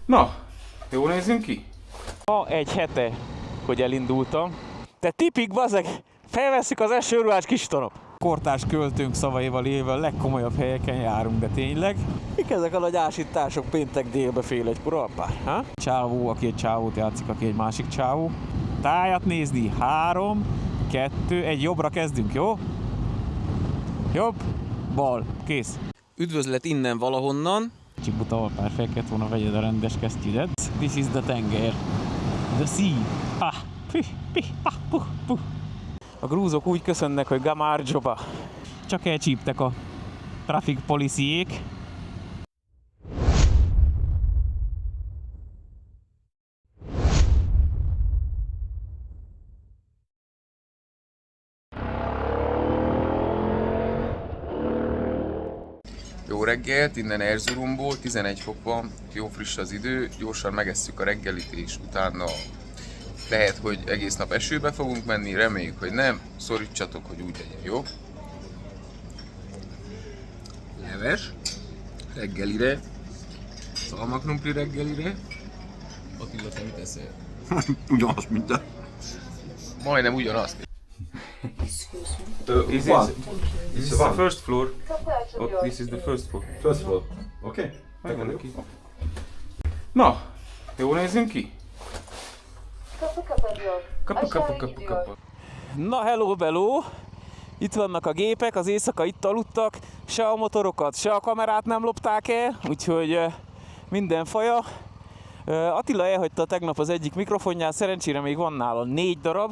Na, jól nézzünk ki? Ma egy hete, hogy elindultam. De tipik, bazeg, felveszik az esőruhás kis tanop. Kortárs költőnk szavaival élve a legkomolyabb helyeken járunk, de tényleg. Mik ezek a nagy ásítások péntek délbe fél egykor, apár? Ha? Csávó, aki egy csávót játszik, aki egy másik csávó. Tájat nézni, 3, 2, 1, jobbra kezdünk, jó? Jobb, bal, kész. Üdvözlet innen valahonnan. Kicsit buta alpár, fel kellett volna vegyed a rendes kesztyűdet. This is the tenger. The sea. Ha, pi, pi, ha, puh, puh. A grúzok úgy köszönnek, hogy gamár joba. Csak elcsíptek a traffic policyék. Jó reggelt, innen Erzurumból, 11 fok van, jó friss az idő, gyorsan megesszük a reggelit, és utána lehet, hogy egész nap esőbe fogunk menni, reméljük, hogy nem, szorítsatok, hogy úgy legyen, jó? Leves, reggelire, szalmakrumpli reggelire. Attila, te mit eszel? Ugyanazt, mint te. Majdnem ugyanazt. Is This is the first floor. Oh, this is the first floor. First floor. Okay. Megvan neki. Na, jól nézzünk ki? Kapu. Na hello bello! Itt vannak a gépek, az éjszaka itt aludtak, se a motorokat, se a kamerát nem lopták el, úgyhogy minden faja. Attila elhagyta tegnap az egyik mikrofonját, szerencsére még van nála 4 darab,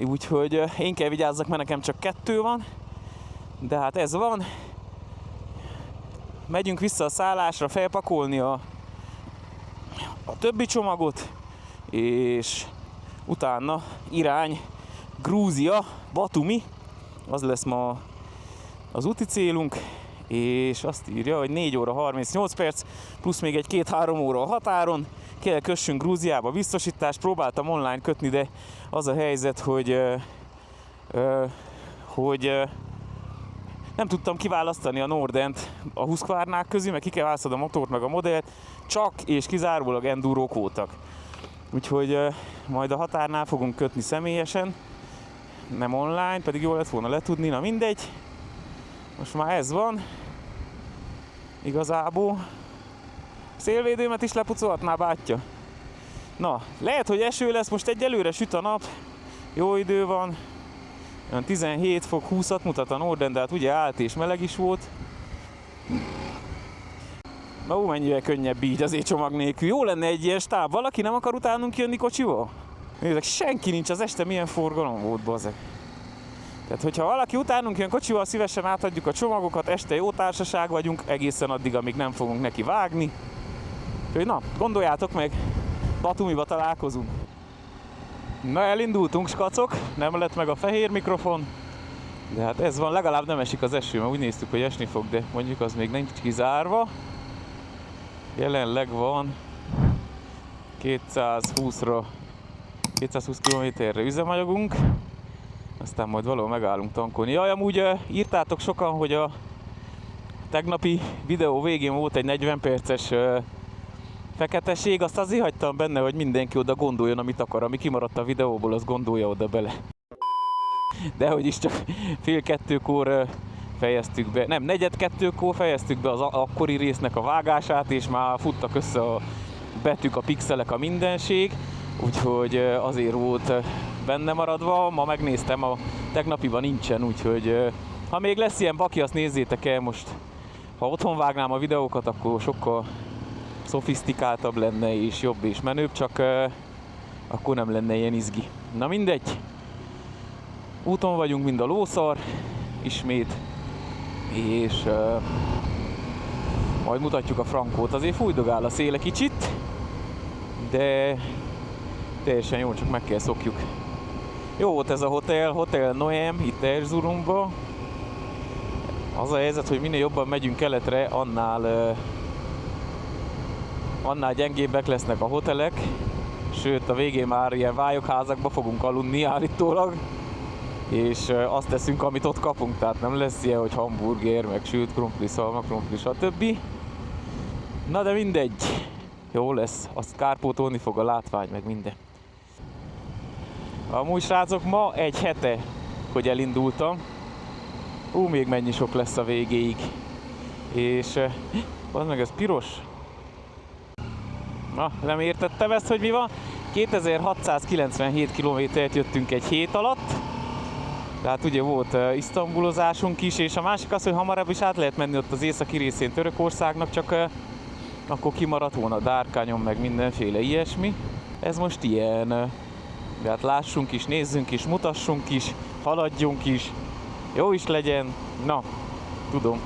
úgyhogy én kell vigyázzak, mert nekem csak 2 van, de hát ez van. Megyünk vissza a szállásra felpakolni a többi csomagot, és utána irány Grúzia, Batumi, az lesz ma az úti célunk, és azt írja, hogy 4 óra 38 perc, plusz még egy 2-3 óra a határon, kell kössünk Grúziába biztosítást, próbáltam online kötni, de az a helyzet, hogy nem tudtam kiválasztani a Nordent a Husqvarnák közül, meg ki kell választani a motort meg a modellt, csak és kizárólag endurók voltak. Úgyhogy majd a határnál fogunk kötni személyesen, nem online, pedig jól lett volna letudni, na mindegy. Most már ez van. Igazából. Szélvédőmet is lepucolhatná, bátyja. Na, lehet, hogy eső lesz, most egyelőre süt a nap. Jó idő van. 17 fok, 20-at mutat a Norden, de hát ugye állt és meleg is volt. Na, mennyivel könnyebb így azért csomag nélkül. Jó lenne egy ilyen stáb. Valaki nem akar utánunk jönni kocsival? Nézzek, senki nincs, az este milyen forgalom volt, bazeg. Tehát, hogyha valaki utánunk jön kocsival, szívesen átadjuk a csomagokat, este jó társaság vagyunk, egészen addig, amíg nem fogunk neki vágni. Úgyhogy na, gondoljátok meg, Batumiba találkozunk. Na, elindultunk, skacok, nem lett meg a fehér mikrofon, de hát ez van, legalább nem esik az eső, mert úgy néztük, hogy esni fog, de mondjuk az még nincs kizárva. Jelenleg van 220 km-re üzemanyagunk, aztán majd valahol megállunk tankolni. Jaj, amúgy írtátok sokan, hogy a tegnapi videó végén volt egy 40 perces feketeség, azt azért hagytam benne, hogy mindenki oda gondoljon, amit akar. Ami kimaradt a videóból, az gondolja oda bele. De hogy is csak 1:30-kor fejeztük be, nem, 1:45-kor fejeztük be az akkori résznek a vágását, és már futtak össze a betűk, a pixelek, a mindenség. Úgyhogy azért volt benne maradva, ma megnéztem, a tegnapiban nincsen, úgyhogy ha még lesz ilyen baki, azt nézzétek el most. Ha otthon vágnám a videókat, akkor sokkal szofisztikáltabb lenne, és jobb és menőbb, csak akkor nem lenne ilyen izgi. Na mindegy, úton vagyunk, mind a lószar, ismét, és majd mutatjuk a frankót. Azért fújdogál a széle kicsit, de teljesen jó, csak meg kell szokjuk. Jó volt ez a Hotel Noem itt Erzurumban. Az a helyzet, hogy minél jobban megyünk keletre, annál gyengébbek lesznek a hotelek. Sőt, a végén már ilyen vályokházakba fogunk aludni állítólag. És azt teszünk, amit ott kapunk, tehát nem lesz ilyen, hogy hamburger, meg sült krumpli, szalmakrumpli, stb. Na de mindegy. jó lesz, azt kárpótolni fog a látvány, meg minden. Amúgy srácok, ma egy hete, hogy elindultam. Még mennyi sok lesz a végéig. És az meg ez piros. Na, nem értettem ezt, hogy mi van. 2697 kilométert jöttünk egy hét alatt. Tehát ugye volt isztambulozásunk is, és a másik az, hogy hamarabb is át lehet menni ott az északi részén Törökországnak, csak akkor kimaradt volna Dárkányon, meg mindenféle ilyesmi. Ez most ilyen. De hát lássunk is, nézzünk is, mutassunk is, haladjunk is, jó is legyen. Na, tudom,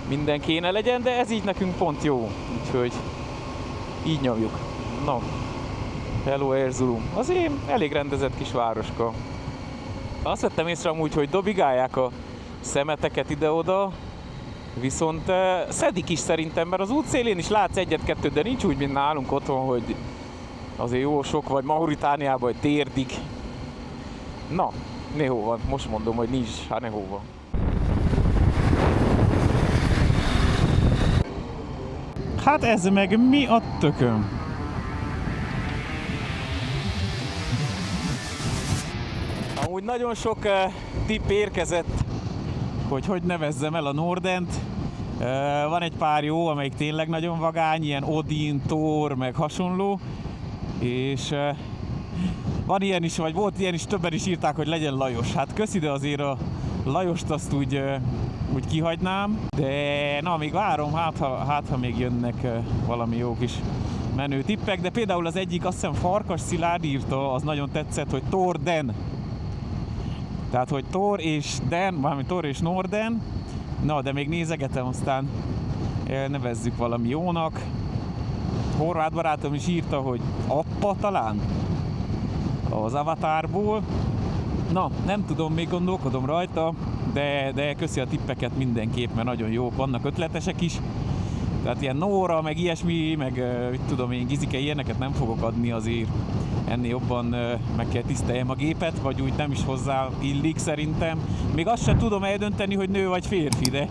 minden kéne legyen, de ez így nekünk pont jó, úgyhogy így nyomjuk. Na, hello Erzurum, azért elég rendezett kis városka. Azt vettem észre amúgy, hogy dobigálják a szemeteket ide-oda, viszont szedik is szerintem, mert az útszélén is látsz egyet-kettőt, de nincs úgy, mint nálunk otthon, hogy azért jó sok, vagy Mauritániában, vagy térdig. Na, néhol van, most mondom, hogy nincs, hát néhol van. Hát ez meg mi a tököm? Amúgy nagyon sok tipp érkezett, hogy nevezzem el a Nordent. Van egy pár jó, amelyik tényleg nagyon vagány, ilyen Odin, Thor, meg hasonló. És van ilyen is, vagy volt ilyen is, többen is írták, hogy legyen Lajos. Hát köszi, de azért a Lajost azt úgy kihagynám. De na, még várom, hát ha még jönnek valami jó kis menő tippek. De például az egyik, azt hiszem Farkas Szilárd írta, az nagyon tetszett, hogy Torden. Tehát, hogy Thor és Den, valami Thor és Norden. Na, de még nézegetem, aztán nevezzük valami jónak. Horváth barátom is írta, hogy Appa talán az Avatarból. Na, nem tudom, még gondolkodom rajta, de köszi a tippeket mindenképp, mert nagyon jók, vannak ötletesek is. Tehát ilyen Nóra, meg ilyesmi, meg mit tudom én, Gizike, ilyeneket nem fogok adni, azért ennél jobban meg kell tiszteljem a gépet, vagy úgy nem is hozzá illik szerintem. Még azt sem tudom eldönteni, hogy nő vagy férfi, de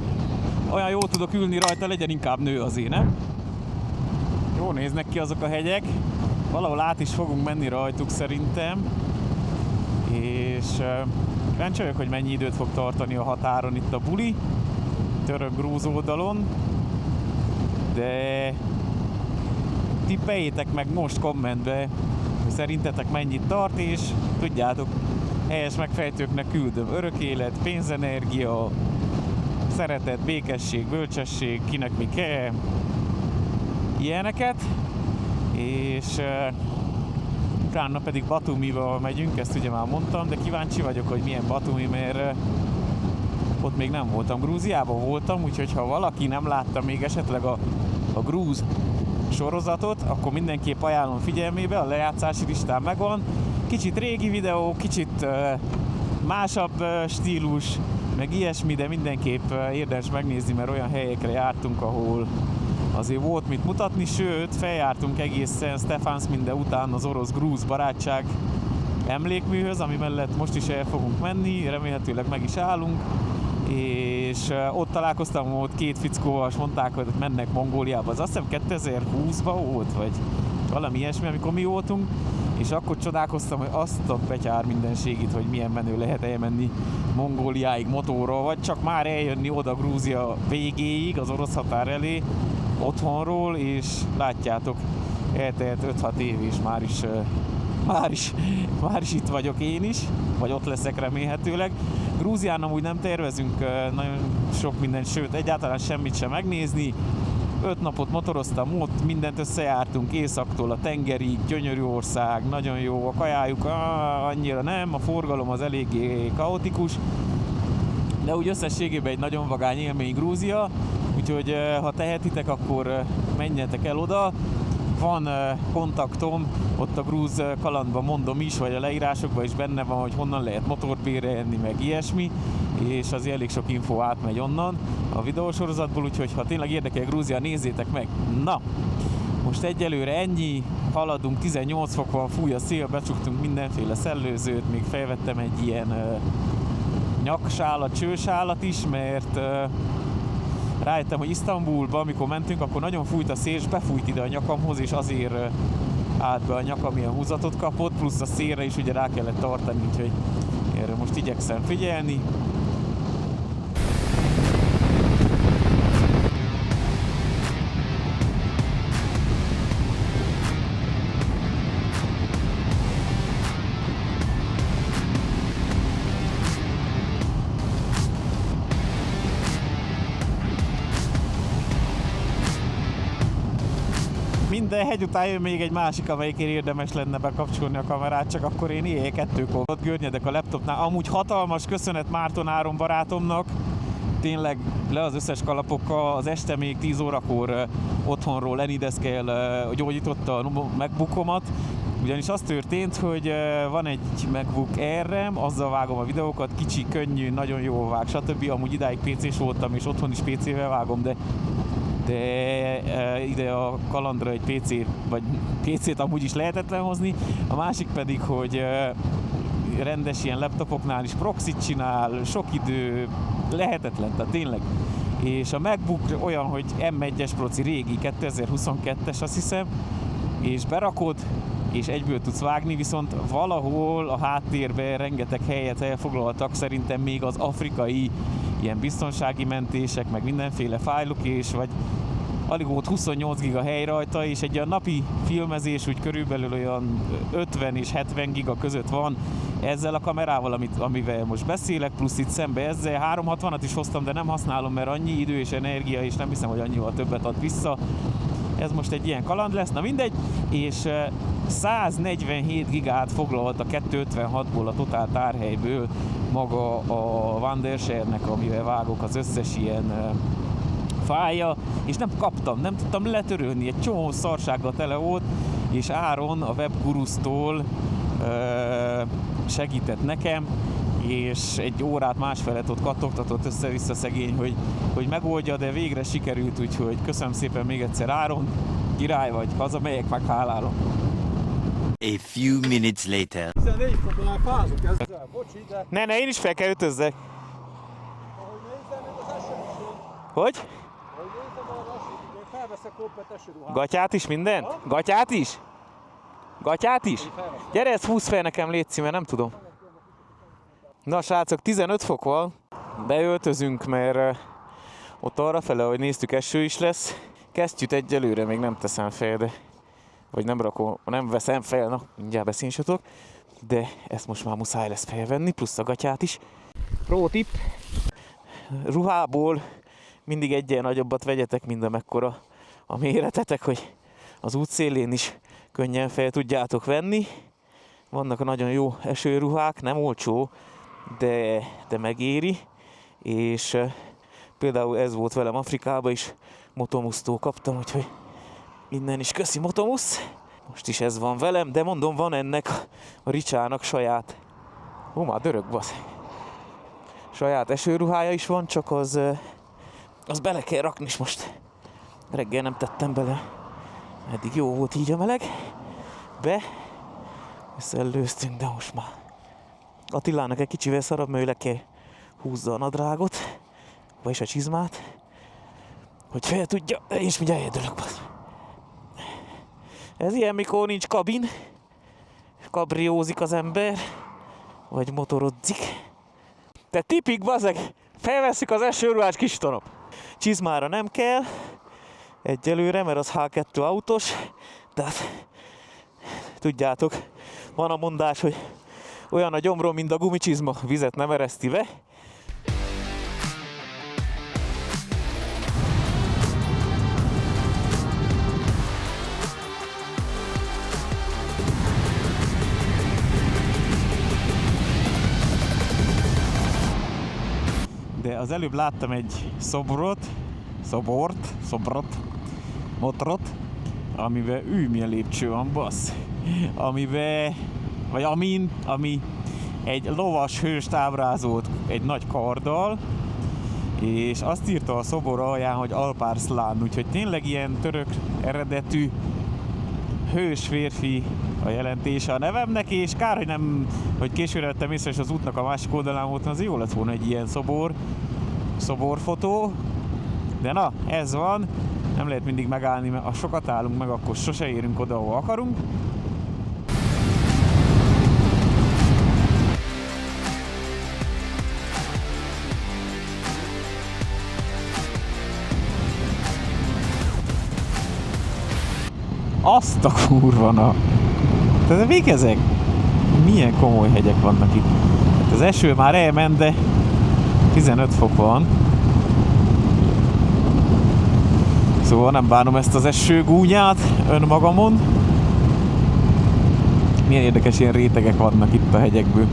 olyan jól tudok ülni rajta, legyen inkább nő azért, nem? Jó néznek ki azok a hegyek, valahol át is fogunk menni rajtuk szerintem, és kíváncsi vagyok, hogy mennyi időt fog tartani a határon itt a buli, török-grúz oldalon, de tippeljétek meg most kommentbe, hogy szerintetek mennyit tart, és tudjátok, helyes megfejtőknek küldöm örök élet, pénzenergia, szeretet, békesség, bölcsesség, kinek mi kell, ilyeneket, és utána pedig Batumiba megyünk, ezt ugye már mondtam, de kíváncsi vagyok, hogy milyen Batumi, mert ott még nem voltam. Grúziában voltam, úgyhogy ha valaki nem látta még esetleg a grúz sorozatot, akkor mindenképp ajánlom figyelmébe, a lejátszási listán megvan. Kicsit régi videó, kicsit másabb stílus, meg ilyesmi, de mindenképp érdemes megnézni, mert olyan helyekre jártunk, ahol azért volt mit mutatni, sőt, feljártunk egészen Stefánsminde után az orosz-grúz barátság emlékműhöz, ami mellett most is el fogunk menni, remélhetőleg meg is állunk, és ott találkoztam, ott két fickóval, és mondták, hogy mennek Mongóliába, az azt hiszem 2020-ban volt, vagy valami ilyesmi, amikor mi voltunk, és akkor csodálkoztam, hogy azt a betyár mindenségit, hogy milyen menő lehet elmenni Mongóliáig motorral, vagy csak már eljönni oda Grúzia végéig, az orosz határ elé, otthonról, és látjátok, eltelt 5-6 év, és már is itt vagyok én is, vagy ott leszek remélhetőleg. Grúzián amúgy nem tervezünk nagyon sok mindent, sőt egyáltalán semmit sem megnézni. 5 napot motoroztam ott, mindent összejártunk északtól a tengerig, gyönyörű ország, nagyon jó, a kajájuk annyira nem, a forgalom az eléggé kaotikus, de úgy összességében egy nagyon vagány élmény Grúzia, úgyhogy ha tehetitek, akkor menjetek el oda. Van kontaktom, ott a grúz kalandban mondom is, vagy a leírásokban is benne van, hogy honnan lehet motort bérelni, meg ilyesmi, és az elég sok info átmegy onnan a videósorozatból, úgyhogy ha tényleg érdekel Grúzia, nézzétek meg. Na, most egyelőre ennyi, haladunk, 18 fok van, fúj a szél, becsuktunk mindenféle szellőzőt, még felvettem egy ilyen nyaksálat, csősálat is, mert rájöttem, hogy Isztambulba, amikor mentünk, akkor nagyon fújt a szél, és befújt ide a nyakamhoz, és azért állt be a nyakam, ilyen húzatot kapott, plusz a szélre is ugye rá kellett tartani, úgyhogy erre most igyekszem figyelni. Minden hegy után jön még egy másik, amelyikért érdemes lenne bekapcsolni a kamerát, csak akkor én éjjel 2-kor ott görnyedek a laptopnál. Amúgy hatalmas köszönet Márton Áron barátomnak, tényleg le az összes kalapokkal, az este még 10 órakor otthonról Lenideszkel gyógyította a MacBookomat, ugyanis az történt, hogy van egy MacBook Air-em, azzal vágom a videókat, kicsi, könnyű, nagyon jól vág, stb. Amúgy idáig PC-s voltam, és otthon is PC-vel vágom, de ide a kalandra egy PC, vagy PC-t amúgy is lehetetlen hozni. A másik pedig, hogy rendes ilyen laptopoknál is proxit csinál, sok idő, lehetetlen, tehát tényleg. És a MacBook olyan, hogy M1-es proci, régi, 2022-es azt hiszem, és berakod, és egyből tudsz vágni, viszont valahol a háttérben rengeteg helyet elfoglaltak, szerintem még az afrikai ilyen biztonsági mentések, meg mindenféle fájlok, és vagy alig volt 28 giga hely rajta, és egy olyan napi filmezés úgy körülbelül olyan 50 és 70 giga között van ezzel a kamerával, amivel most beszélek, plusz itt szembe ezzel. 360-at is hoztam, de nem használom, mert annyi idő és energia, és nem hiszem, hogy annyival többet ad vissza. Ez most egy ilyen kaland lesz, na mindegy, és 147 gigát foglalt a 256-ból, a totál tárhelyből maga a Wondershare-nek, amivel vágok, az összes ilyen fája, és nem kaptam, nem tudtam letörölni, egy csomó szarsággal tele volt, és Áron a Webgurusztól segített nekem, és egy órát másfelet ott kattogtatott össze-vissza szegény, hogy megoldja, de végre sikerült, úgyhogy köszönöm szépen még egyszer Áron, király vagy, hazamegyek, meg hálálom. A few minutes later. 14 fokon fázok ezzel, bocsi, de Ne, én is fel kell ötözzek. ahogy nézem, még az eső is. Hogy? Ahogy nézem, az eső, én felveszek komplet esőruhát. Gatyát is minden? Gatyát is? Gatyát is? Gyere, ezt húzz fel nekem, létszi, mert nem tudom. Na srácok, 15 fok van, beöltözünk, mert ott arrafele, hogy néztük, eső is lesz. Kesztyűt egyelőre még nem teszem fel, de vagy nem veszem fel, na, mindjárt beszélni, de ezt most már muszáj lesz felvenni, plusz a gatyát is. Pro tip, ruhából mindig egyen nagyobbat vegyetek, mint amekkora a méretetek, hogy az útszélén is könnyen fel tudjátok venni. Vannak nagyon jó esőruhák, nem olcsó, de megéri, és például ez volt velem Afrikában is, Motomusztól kaptam, úgyhogy innen is köszi Motomusz. Most is ez van velem, de mondom, van ennek a Ricsának saját, már dörög basz, saját esőruhája is van, csak az bele kell rakni, és most reggel nem tettem bele, eddig jó volt így a meleg, összeellőztünk, de most már Attilának egy kicsivel szarabb, mert ő le kell húzza a nadrágot, vagyis a csizmát, hogy fel tudja, és mindjárt eldőlök, basz. Ez ilyen, mikor nincs kabin, kabriózik az ember, vagy motorodzik. De tipik, bazeg, felveszik az esőruhás kis tanop. Csizmára nem kell, egyelőre, mert az H2 autós, tehát tudjátok, van a mondás, hogy olyan a gyomrom, mint a gumicsizma, vizet nem ereszti be. De az előbb láttam egy motrot, amiben milyen lépcső van, bassz. Ami egy lovas hőst ábrázolt egy nagy karddal, és azt írta a szobor alján, hogy Alparslan, úgyhogy tényleg ilyen török eredetű hős férfi a jelentése a nevemnek, és kár, hogy későre vettem észre, és az útnak a másik oldalán volt, az jó lett volna egy ilyen szoborfotó. De na, ez van, nem lehet mindig megállni, mert ha sokat állunk meg, akkor sose érünk oda, ahol akarunk. Azt a kurva, na! Tehát mik ezek? Milyen komoly hegyek vannak itt. Hát az eső már elment, de 15 fok van. Szóval nem bánom ezt az esőgúnyát önmagamon. Milyen érdekes ilyen rétegek vannak itt a hegyekből.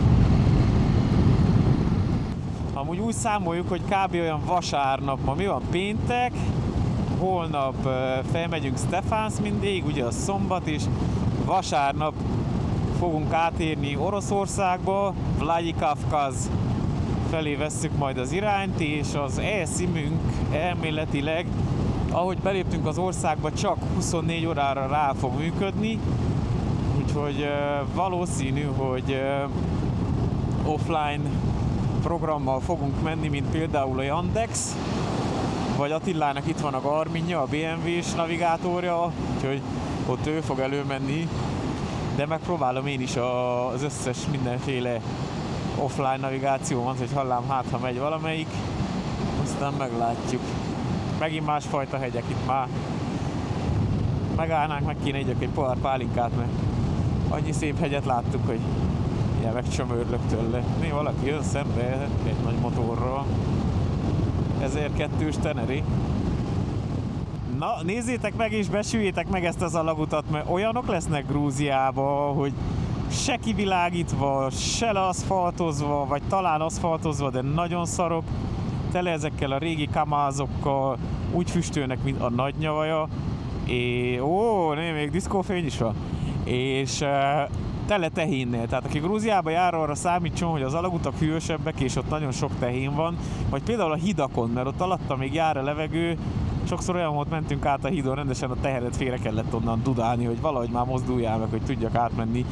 Amúgy úgy számoljuk, hogy kb. Olyan vasárnap, ma mi van, péntek, holnap felmegyünk Stefáns mindig, ugye a szombat is, vasárnap fogunk átérni Oroszországba, Vladikavkaz felé vesszük majd az irányt, és az e-szimünk elméletileg, ahogy beléptünk az országba, csak 24 órára rá fog működni, úgyhogy valószínű, hogy offline programmal fogunk menni, mint például a Yandex, vagy Attilának itt van a Garminja, a BMW-s navigátorja, úgyhogy ott ő fog előmenni, de megpróbálom én is az összes mindenféle offline navigációmat, hogy hallám, hát ha megy valamelyik, aztán meglátjuk. Megint másfajta hegyek itt már. Megállnánk, meg kéne egyek egy pohár pálinkát, mert annyi szép hegyet láttuk, hogy ilyen megcsömörlök tőle. Mi valaki jön szembe egy nagy motorral. 1002-es Teneri. Na, nézzétek meg és besüljétek meg ezt az alagutat, mert olyanok lesznek Grúziában, hogy se kivilágítva, se leaszfaltozva, vagy talán aszfaltozva, de nagyon szarok. Tele ezekkel a régi kamázokkal, úgy füstölnek, mint a nagy nyavaja. Nem, még diszkófény is van. És tele tehénnel. Tehát aki Grúziába jár, arra számítson, hogy az alagutak hűvösebbek, és ott nagyon sok tehén van. Vagy például a hidakon, mert ott alatta még jár a levegő. Sokszor olyan volt, mentünk át a hídon, rendesen a tehenet félre kellett onnan dudálni, hogy valahogy már mozduljál meg, hogy tudjak átmenni.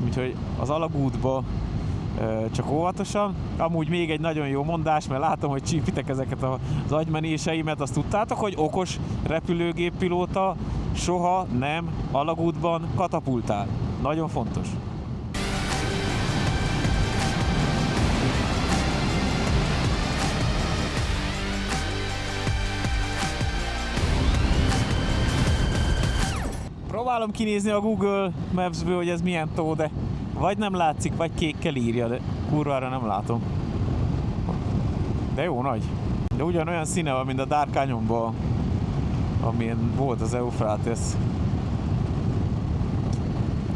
Úgyhogy az alagútba csak óvatosan. Amúgy még egy nagyon jó mondás, mert látom, hogy csípitek ezeket az agymenéseimet. Azt tudtátok, hogy okos repülőgéppilóta soha nem alagútban katapultál. Nagyon fontos. Próbálom kinézni a Google Maps-ből, hogy ez milyen tó, de vagy nem látszik, vagy kékkel írja, de kurvára nem látom. De jó nagy. De ugyanolyan színe van, mint a Dark Canyonban, amilyen volt az Eufrates.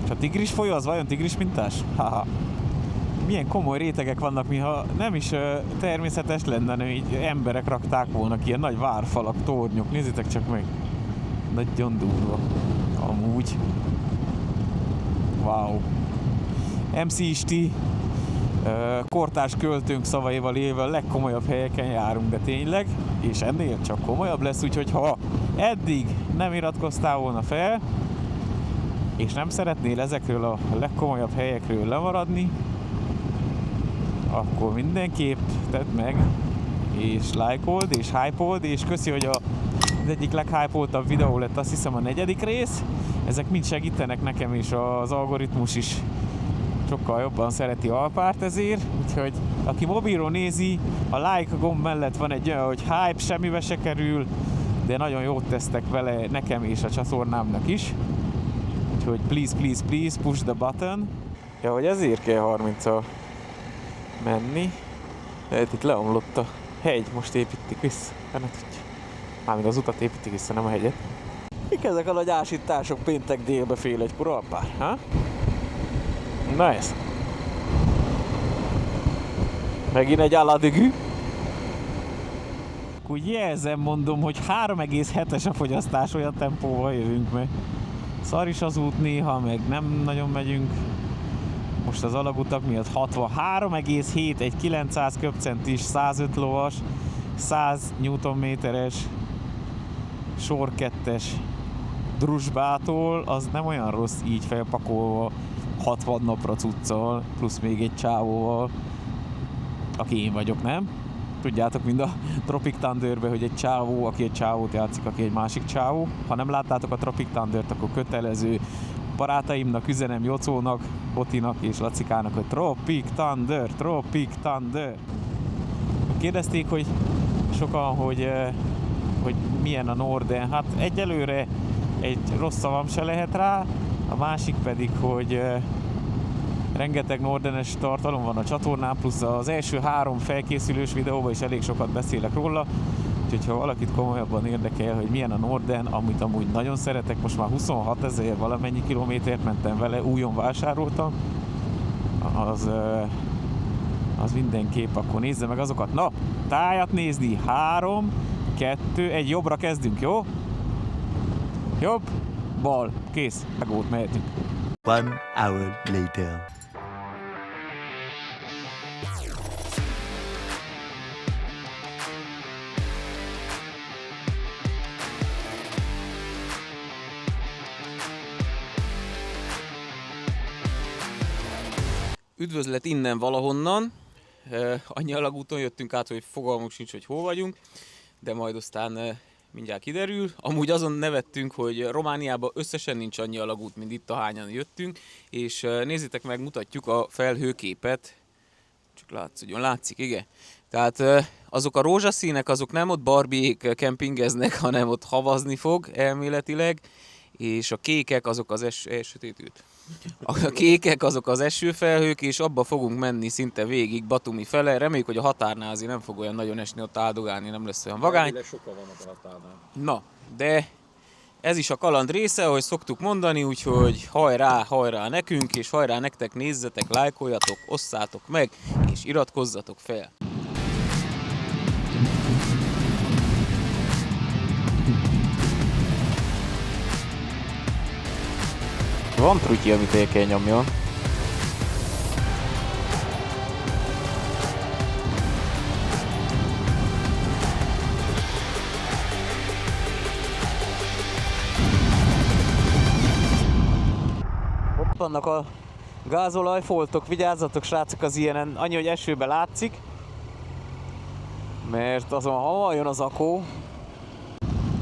És a Tigris folyó az vajon tigris mintás? Haha. Milyen komoly rétegek vannak, mintha nem is természetes lenne, hanem így emberek rakták volna ki, ilyen nagy várfalak, tornyok. Nézzétek csak meg. Nagyon durva. Amúgy. Wow. MC Isti kortárs költőnk szavaival élve a legkomolyabb helyeken járunk, de tényleg, és ennél csak komolyabb lesz, úgyhogy ha eddig nem iratkoztál volna fel, és nem szeretnél ezekről a legkomolyabb helyekről lemaradni, akkor mindenképp tedd meg, és lájkold, és hypeold, és köszi, hogy az egyik leghypeoltabb videó lett, azt hiszem, a 4. rész. Ezek mind segítenek nekem, és az algoritmus is sokkal jobban szereti Alpárt ezért, úgyhogy aki mobilról nézi, a like gomb mellett van egy olyan, hogy hype, semmibe se kerül, de nagyon jót tesztek vele nekem és a csatornámnak is. Úgyhogy please push the button. Ja, hogy ezért kell 30-al menni. Lehet itt leomlott a hegy, most építik vissza. Ne tudja. Mármint az utat építik vissza, nem a hegyet. Mik ezek a nagy ásítások péntek délbe fél egykor, Alpár? Ha? Na ez. Megint egy aladügű. Úgy jelzem, mondom, hogy 3,7-es a fogyasztás, olyan tempóval jövünk, mert szar is az út néha, meg nem nagyon megyünk. Most az alagutak miatt 63,7, egy 900 köbcentis, 105 lovas, 100 Nm-es, sor 2-es Druzsbától, az nem olyan rossz így felpakolva 60 napra cuccal, plusz még egy csávóval, aki én vagyok, nem? tudjátok, mind a Tropic Thunderbe, hogy egy csávó, aki egy csávót játszik, aki egy másik csávó. Ha nem láttátok a Tropic Thundert, akkor kötelező barátaimnak üzenem, Jocónak, Botinak és Lacikának, hogy Tropic Thunder, Tropic Thunder. Kérdezték, hogy sokan, hogy milyen a Norden. Hát egyelőre egy rossz szavam se lehet rá, a másik pedig, hogy rengeteg nordenes tartalom van a csatornán, plusz az első 3 felkészülős videóban is elég sokat beszélek róla, úgyhogy ha valakit komolyabban érdekel, hogy milyen a Norden, amit amúgy nagyon szeretek, most már 26 000 valamennyi kilométert mentem vele, újon vásároltam, az mindenképp, akkor nézze meg azokat. Na, tájat nézni, 3, 2, 1, jobbra kezdünk, jó? Jobb, bal, kész, megót mehetünk. 1 hour later. Üdvözlet innen valahonnan. Annyi alagúton jöttünk át, hogy fogalmunk sincs, hogy hol vagyunk, de majd aztán mindjárt kiderül. Amúgy azon nevettünk, hogy Romániában összesen nincs annyi alagút, mint itt, ahányan jöttünk, és nézzétek meg, mutatjuk a felhőképet. Csak látszódjon, látszik, igen. Tehát azok a rózsaszínek, azok nem ott Barbiék kempingeznek, hanem ott havazni fog elméletileg, és a kékek azok az sötétült. A kékek azok az esőfelhők, és abba fogunk menni szinte végig Batumi fele. Reméljük, hogy a határnál azért nem fog olyan nagyon esni, ott áldogálni, nem lesz olyan vagány. Sokan vannak a határnál. Na, de ez is a kaland része, ahogy szoktuk mondani, úgyhogy hajrá nekünk, és hajrá nektek, nézzetek, lájkoljatok, osszátok meg, és iratkozzatok fel. Van trutyi, amit el kell nyomjon. Ott vannak a gázolajfoltok, vigyázzatok srácok az ilyenen, annyi, hogy esőbe látszik, mert azon hamar jön az akó.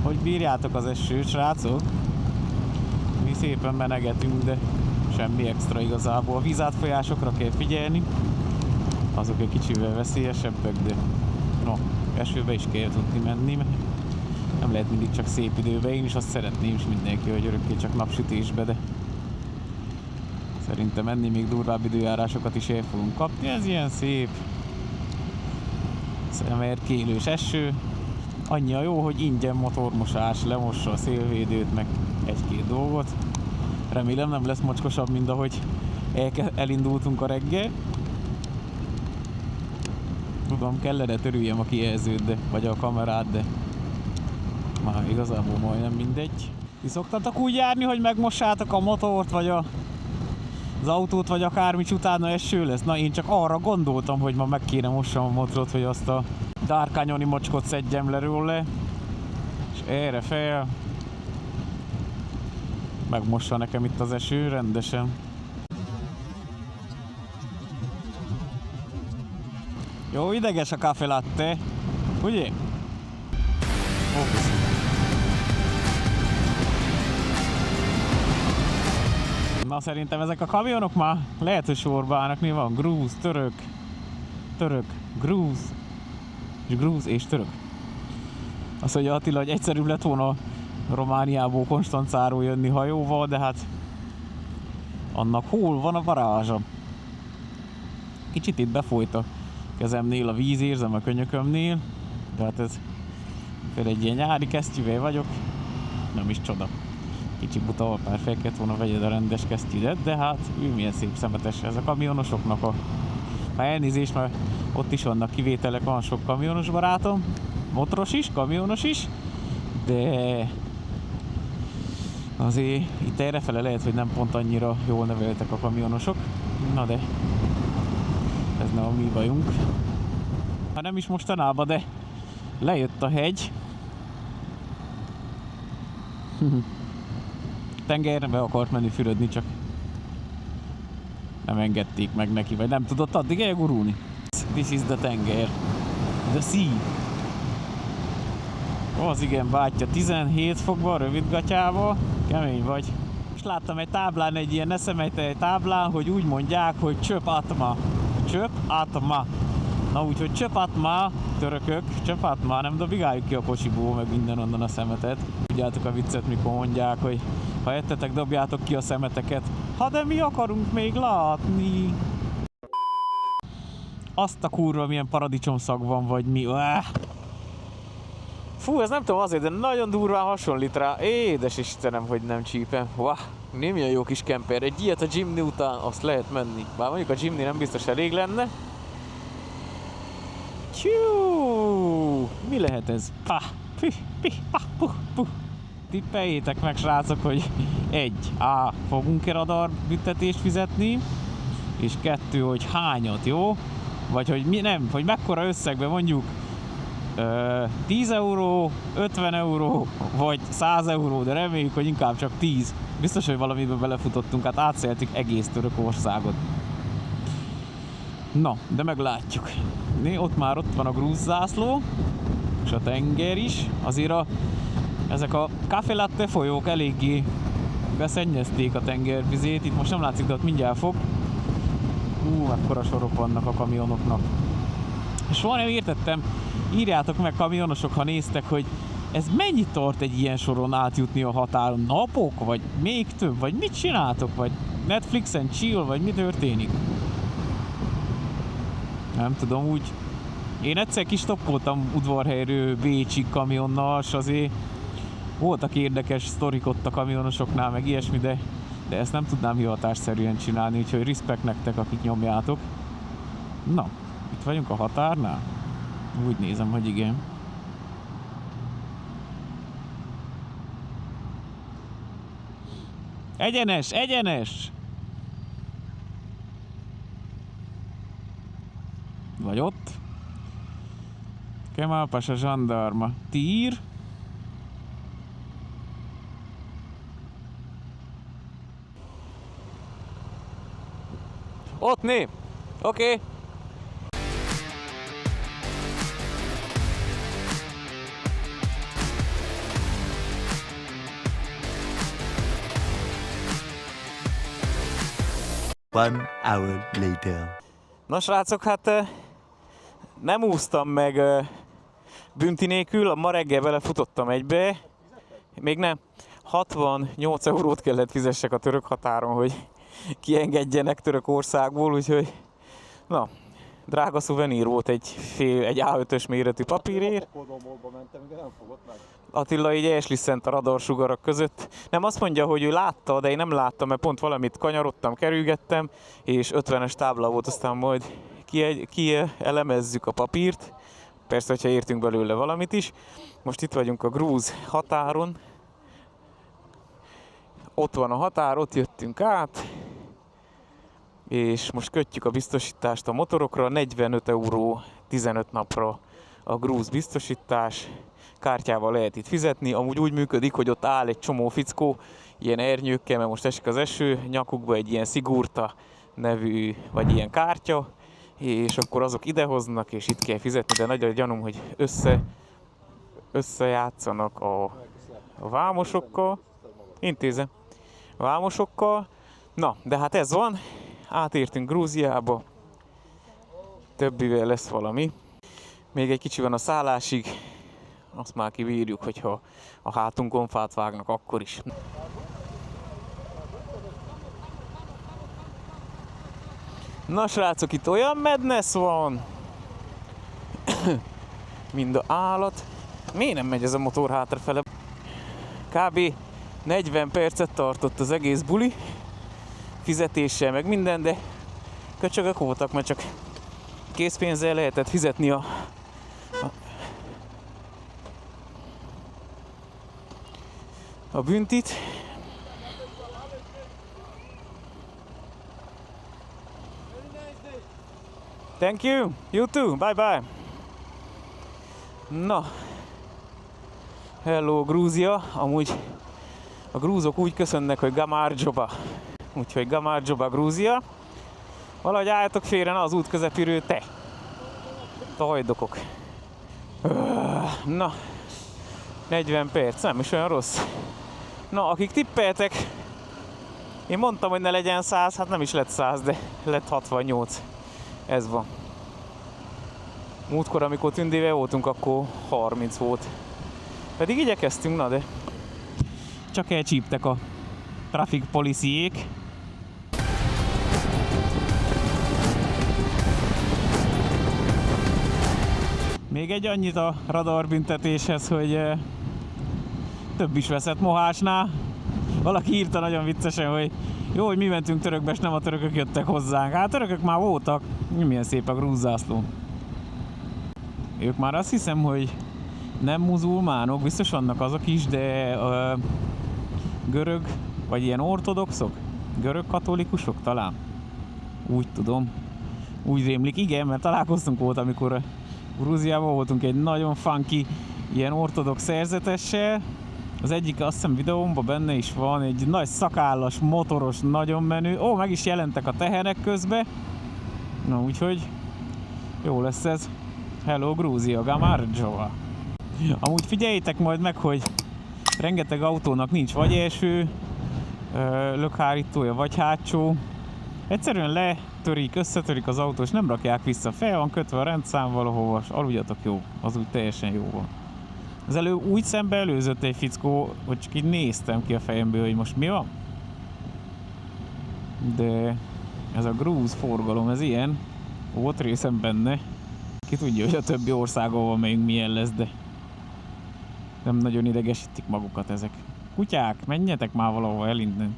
Hogy bírjátok az esőt, srácok? Mi szépen menegetünk, de semmi extra igazából. A vízátfolyásokra kell figyelni, azok egy kicsivel veszélyesebbek, de no, esőbe is kell tudni menni, mert nem lehet mindig csak szép időben. Én is azt szeretném, és mindenki, hogy örökké csak napsütésbe, de szerintem ennél még durvább időjárásokat is el fogunk kapni. Ez ilyen szép szemerkélős eső. Annyi a jó, hogy ingyen motormosás, lemossa a szélvédőt, meg egy-két dolgot. Remélem nem lesz mocskosabb, mint ahogy elindultunk a reggel. Tudom, kellene törüljem a kijelzőt, vagy a kamerát, de már igazából majdnem mindegy. Ti szoktatok úgy járni, hogy megmossátok a motort, vagy az autót, vagy akármi, utána eső lesz? Na, én csak arra gondoltam, hogy ma meg kéne mossam a motorot, hogy azt a dárkányoni mocskot szedjem le róla, és erre fel megmossa nekem itt az eső rendesen. Jó ideges a café latte, ugye? Ops. Na, szerintem ezek a kamionok már lehet, hogy sorba állnak. Mi van? Grúz, török, grúz, és grúz és török. Azt mondja Attila, hogy egyszerűbb lett volna Romániából Konstancáról jönni hajóval, de hát annak hol van a varázsa? Kicsit itt befolyt a kezemnél a víz, érzem a könyökömnél, de hát ez például egy ilyen nyári kesztyűvel vagyok, nem is csoda. Kicsi buta alpár, fel kellett volna vegyed a rendes kesztyűdet, de hát milyen szép szemetes ez a kamionosoknak a... Már elnézést, mert ott is vannak kivételek, van sok kamionos barátom, motoros is, kamionos is, de azért itt errefele lehet, hogy nem pont annyira jól neveltek a kamionosok, na de ez nem a mi bajunk. Hát nem is mostanában, de lejött a hegy. Tengerbe akart menni fürödni, csak nem engedték meg neki, vagy nem tudott addig elgurulni. This is the tenger. The Sea. Az igen, bátyja, 17 fokban, rövidgatyával, kemény vagy. És láttam egy táblán, egy ilyen eszemejtej táblán, hogy úgy mondják, hogy csöp atma. Csöp atma. Na úgyhogy csöp atma, törökök, csöp atma, nem dobigáljuk ki a kocsiból, meg minden onnan a szemetet. Tudjátok a viccet, mikor mondják, hogy ha ettetek, dobjátok ki a szemeteket. Ha de mi akarunk még látni. Azt a kurva, milyen paradicsomszag van, vagy mi. Fú, ez nem tudom azért, de nagyon durván hasonlít rá. Édes Istenem, hogy nem csípem. Wow, nem ilyen jó kis kemper. Egy ilyet a Jimny után azt lehet menni. Bár mondjuk a Jimny nem biztos elég lenne. Tyú, mi lehet ez? Tippeljétek meg, srácok, hogy 1. A. Fogunk-e radar büntetést fizetni? És 2. Hogy hányat, jó? Vagy hogy mi nem, hogy mekkora összegben mondjuk 10 euró, 50 euró, vagy 100 euró, de reméljük, hogy inkább csak 10. Biztos, hogy valamiben belefutottunk, hát átszéltük egész Törökországot. Na, de meglátjuk. Ott van a grúz zászló, és a tenger is. Azért ezek a Café Latte folyók eléggé beszennyezték a tengervizét. Itt most nem látszik, de ott mindjárt fog. Mekkora sorok vannak a kamionoknak. Soha nem értettem, írjátok meg kamionosok, ha néztek, hogy ez mennyit tart egy ilyen soron átjutni a határon? Napok? Vagy még több? Vagy mit csináltok? Vagy Netflixen chill? Vagy mi történik? Nem tudom, úgy... Én egyszer kistoppoltam Udvarhelyről Bécsig kamionnal, és azért voltak érdekes sztorik ott a kamionosoknál, meg ilyesmi, de ezt nem tudnám hivatásszerűen csinálni, úgyhogy respekt nektek, akik nyomjátok. Na, itt vagyunk a határnál? Úgy nézem, hogy igen. Egyenes, egyenes! Vagy ott? Kemal Pasha zsandarma. Tír. Ott né! Oké. One hour later. Na srácok, hát nem úsztam meg bünti nélkül, ma reggel vele futottam egybe, még nem, 68 eurót kellett fizessek a török határon, hogy kiengedjenek Törökországból, úgyhogy na, drága szuvenír volt egy A5-ös méretű papírért. Kodomolba mentem, de nem fogott meg. Attila így elslisszent a radarsugarak között. Nem azt mondja, hogy ő látta, de én nem láttam, mert pont valamit kanyarodtam, kerülgettem, és 50-es tábla volt, aztán majd kielemezzük a papírt. Persze, hogyha értünk belőle valamit is. Most itt vagyunk a grúz határon. Ott van a határ, ott jöttünk át. És most kötjük a biztosítást a motorokra. 45 euró 15 napra a grúz biztosítás. Kártyával lehet itt fizetni. Amúgy úgy működik, hogy ott áll egy csomó fickó, ilyen ernyőkkel, mert most esik az eső, nyakukba egy ilyen Sigurta nevű, vagy ilyen kártya, és akkor azok idehoznak, és itt kell fizetni, de nagy a gyanúm, hogy összejátszanak a vámosokkal. Intézem. Vámosokkal. Na, de hát ez van. Átértünk Grúziába. Többivel lesz valami. Még egy kicsi van a szállásig. Azt már kibírjuk, hogyha a hátunkon fát vágnak, akkor is. Na srácok, itt olyan madness van, mind a állat. Miért nem megy ez a motor hátrafele? Kb. 40 percet tartott az egész buli, fizetéssel meg minden, de köcsögök voltak, mert csak készpénzzel lehetett fizetni a büntit. Thank you, you too, bye bye. Na, hello Grúzia, amúgy a grúzok úgy köszönnek, hogy Gamarjoba, úgyhogy Gamarjoba Grúzia. Valahogy álljatok félre, az út közepiről te hajdokok. Na, 40 perc, nem is olyan rossz. Na, akik tippeltek, én mondtam, hogy ne legyen 100, hát nem is lett 100, de lett 68. Ez van. Múltkor, amikor Tündével voltunk, akkor 30 volt. Pedig igyekeztünk, na de csak elcsíptek a traffic policyék. Még egy annyit a radarbüntetéshez, hogy több is veszett Mohácsnál. Valaki írta nagyon viccesen, hogy jó, hogy mi mentünk törökbe, és nem a törökök jöttek hozzánk. Hát törökök már voltak, milyen szép a grúz zászló. Ők már azt hiszem, hogy nem muzulmánok, biztos vannak azok is, de görög, vagy ilyen ortodoxok? Görög katolikusok talán? Úgy tudom. Úgy rémlik, igen, mert találkoztunk volt, amikor Grúziában voltunk egy nagyon funky, ilyen ortodox szerzetessel. Az egyik, azt hiszem, videómban benne is van, egy nagy szakállas, motoros, nagyon menő. Ó, meg is jelentek a tehenek közbe. Na, úgyhogy jó lesz ez. Hello, Grúzia, Gamardzsova. Amúgy figyeljétek majd meg, hogy rengeteg autónak nincs vagy első lökhárítója, vagy hátsó. Egyszerűen letörik, összetörik az autó, és nem rakják vissza. Fel van kötve a rendszám valahova, és aludjatok, jó. Az úgy teljesen jó van. Az úgy szembe előzött egy fickó, hogy csak így néztem ki a fejemből, hogy most mi van. De ez a grúz forgalom, ez ilyen. Volt részem benne. Ki tudja, hogy a többi országban melyünk milyen lesz, de nem nagyon idegesítik magukat ezek. Kutyák, menjetek már valahova el innen.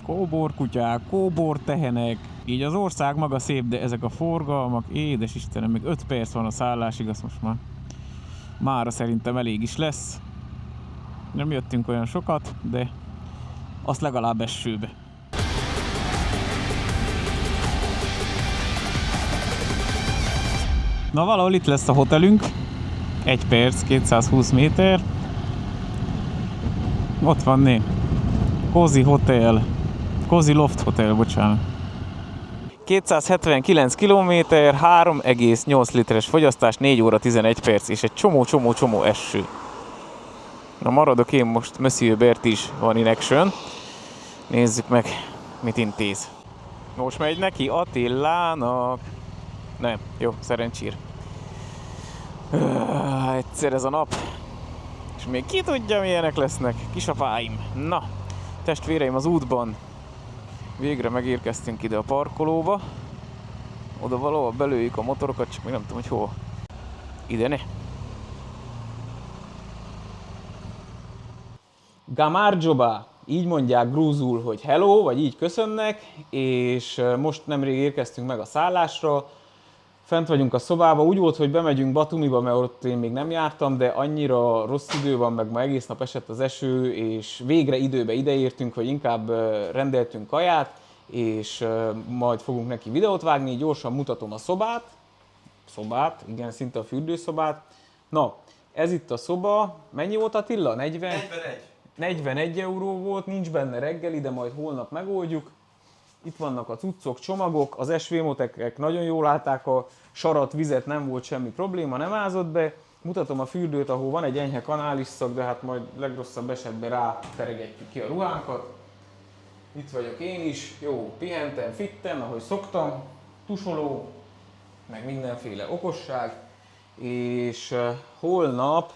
Kóbor kutyák, kóbor tehenek. Így az ország maga szép, de ezek a forgalmak, édes Istenem, még 5 perc van a szállásig, azt most már mára szerintem elég is lesz. Nem jöttünk olyan sokat, de azt legalább esőbe. Na, valahol itt lesz a hotelünk. 1 perc, 220 méter. Ott van né. Cozy Hotel. Cozy Loft Hotel, bocsánat. 279 km, 3,8 literes fogyasztás, 4 óra 11 perc és egy csomó eső. Na, maradok én most, Monsieur Bert is van in action. Nézzük meg, mit intéz. Most megy neki Attilának. Nem, jó, szerencsére. Egyszer ez a nap. És még ki tudja, milyenek lesznek, kisapáim. Na, testvéreim az útban. Végre megérkeztünk ide a parkolóba. Oda valahol belőjük a motorokat, csak még nem tudom, hogy hol. Ide ne. Gamardzsoba, így mondják grúzul, hogy hello, vagy így köszönnek, és most nemrég érkeztünk meg a szállásra. Fent vagyunk a szobában, úgy volt, hogy bemegyünk Batumiba, mert ott én még nem jártam, de annyira rossz idő van, meg ma egész nap esett az eső, és végre időbe ideértünk, hogy inkább rendeltünk kaját, és majd fogunk neki videót vágni, így gyorsan mutatom a szobát, igen, szinte a fürdőszobát. Na, ez itt a szoba, mennyi volt Attila? 41 euró volt, nincs benne reggeli, de majd holnap megoldjuk. Itt vannak a cuccok, csomagok, az SVMotekek nagyon jól állták a sarat, vizet, nem volt semmi probléma, nem ázott be. Mutatom a fürdőt, ahol van egy enyhe kanálisszak, de hát majd legrosszabb esetben rá teregetjük ki a ruhánkat. Itt vagyok én is, jó, pihentem, fittem, ahogy szoktam, tusoló, meg mindenféle okosság. És holnap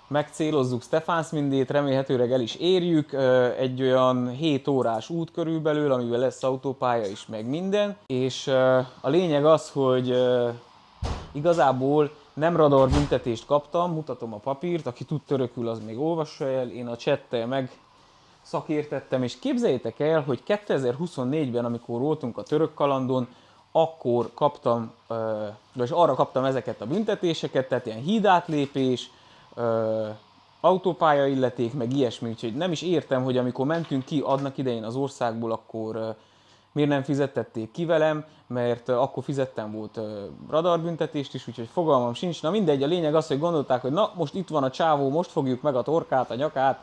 megcélozzuk Stefánsmindét, remélhetőleg el is érjük, egy olyan 7 órás út körülbelül, amivel lesz autópálya is, meg minden. És a lényeg az, hogy igazából nem radarbüntetést kaptam, mutatom a papírt, aki tud törökül, az még olvassa el, én a chattel meg szakértettem, és képzeljétek el, hogy 2024-ben, amikor voltunk a török kalandon, akkor kaptam, vagy arra kaptam ezeket a büntetéseket, tehát ilyen hídátlépés, autópálya illeték, meg ilyesmi, úgyhogy nem is értem, hogy amikor mentünk ki adnak idején az országból, akkor miért nem fizettették ki velem, mert akkor fizettem volt radarbüntetést is, úgyhogy fogalmam sincs. Na mindegy, a lényeg az, hogy gondolták, hogy na most itt van a csávó, most fogjuk meg a torkát, a nyakát,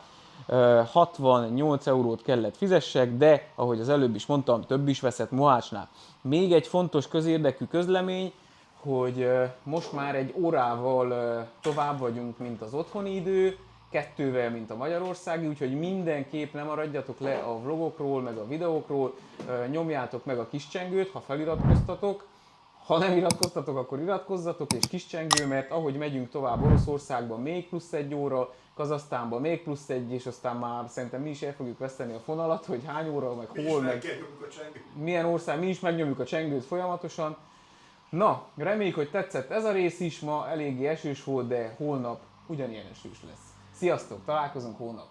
68 eurót kellett fizessek, de ahogy az előbb is mondtam, több is veszett Mohácsnál. Még egy fontos közérdekű közlemény, hogy most már egy órával tovább vagyunk, mint az otthoni idő, 2-vel, mint a magyarországi, úgyhogy mindenképp nem maradjatok le a vlogokról, meg a videókról, nyomjátok meg a kis csengőt, ha feliratkoztatok. Ha nem iratkoztatok, akkor iratkozzatok, és kis csengő, mert ahogy megyünk tovább Oroszországban még plusz 1 óra, Kazahsztánban még plusz 1, és aztán már szerintem mi is el fogjuk veszteni a fonalat, hogy hány óra, meg hol, meg milyen ország, mi is megnyomjuk a csengőt folyamatosan. Na, reméljük, hogy tetszett ez a rész is, ma eléggé esős volt, de holnap ugyanilyen esős lesz. Sziasztok, találkozunk holnap!